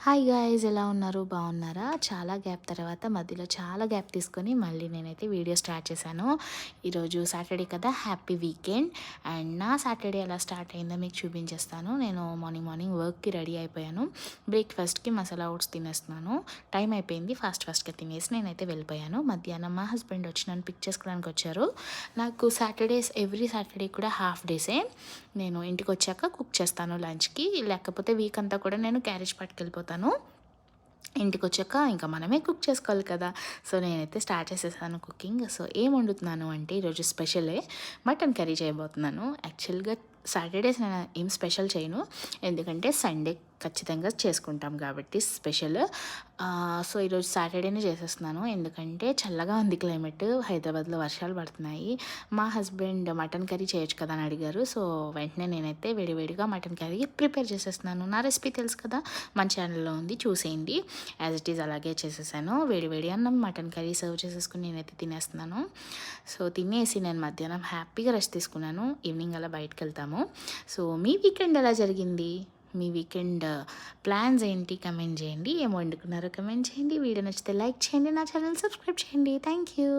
Hi guys, ఎలా ఉన్నారు? బాగున్నారా? చాలా గ్యాప్ తర్వాత మధ్యలో చాలా గ్యాప్ తీసుకొని మళ్ళీ నేనైతే వీడియో స్టార్ట్ చేశాను. ఈరోజు సాటర్డే కదా, హ్యాపీ వీకెండ్. అండ్ నా సాటర్డే ఎలా స్టార్ట్ అయిందో మీకు చూపించేస్తాను. నేను మార్నింగ్ వర్క్కి రెడీ అయిపోయాను. బ్రేక్ఫాస్ట్కి మసాలా ఓట్స్ తినేస్తున్నాను. టైం అయిపోయింది, ఫాస్ట్గా తినేసి నేనైతే వెళ్ళిపోయాను. మధ్యాహ్నం మా హస్బెండ్ వచ్చి నన్ను పిక్ చేసుకోవడానికి వచ్చారు. నాకు సాటర్డేస్ ఎవ్రీ సాటర్డే కూడా హాఫ్ డేసే. నేను ఇంటికి వచ్చాక కుక్ చేస్తాను లంచ్కి, లేకపోతే వీక్ అంతా కూడా నేను క్యారేజ్ పట్టుకెళ్ళిపోతాను. ఇంటికి వచ్చాక ఇంకా మనమే కుక్ చేసుకోవాలి కదా. సో నేనైతే స్టార్ట్ చేసేసాను కుకింగ్. సో ఏం వండుతున్నాను అంటే ఈరోజు స్పెషలే మటన్ కర్రీ చేయబోతున్నాను. యాక్చువల్గా సాటర్డేస్ నేను ఏం స్పెషల్ చేయను, ఎందుకంటే సండే ఖచ్చితంగా చేసుకుంటాం కాబట్టి స్పెషల్. సో ఈరోజు సాటర్డేనే చేసేస్తున్నాను, ఎందుకంటే చల్లగా ఉంది క్లైమేట్, హైదరాబాద్లో వర్షాలు పడుతున్నాయి. మా హస్బెండ్ మటన్ కర్రీ చేయొచ్చు కదా అని అడిగారు. సో వెంటనే నేనైతే వేడివేడిగా మటన్ కర్రీ ప్రిపేర్ చేసేస్తున్నాను. నా రెసిపీ తెలుసు కదా, మన ఛానల్లో ఉంది, చూసేయండి. యాజ్ ఇట్ ఈజ్ అలాగే చేసేసాను. వేడి అన్నం మటన్ కర్రీ సర్వ్ చేసేసుకుని నేనైతే తినేస్తున్నాను. సో తినేసి నేను మధ్యాహ్నం హ్యాపీగా రెస్ట్ తీసుకున్నాను. ఈవినింగ్ అలా బయటకు వెళ్తాము. సో మీ వీకెండ్ ఎలా జరిగింది? మీ వీకెండ్ ప్లాన్స్ ఏంటి? కమెంట్ చేయండి. ఏం వండుకున్నారో కమెంట్ చేయండి. వీడియో నచ్చితే లైక్ చేయండి, నా ఛానల్ సబ్స్క్రైబ్ చేయండి. Thank you.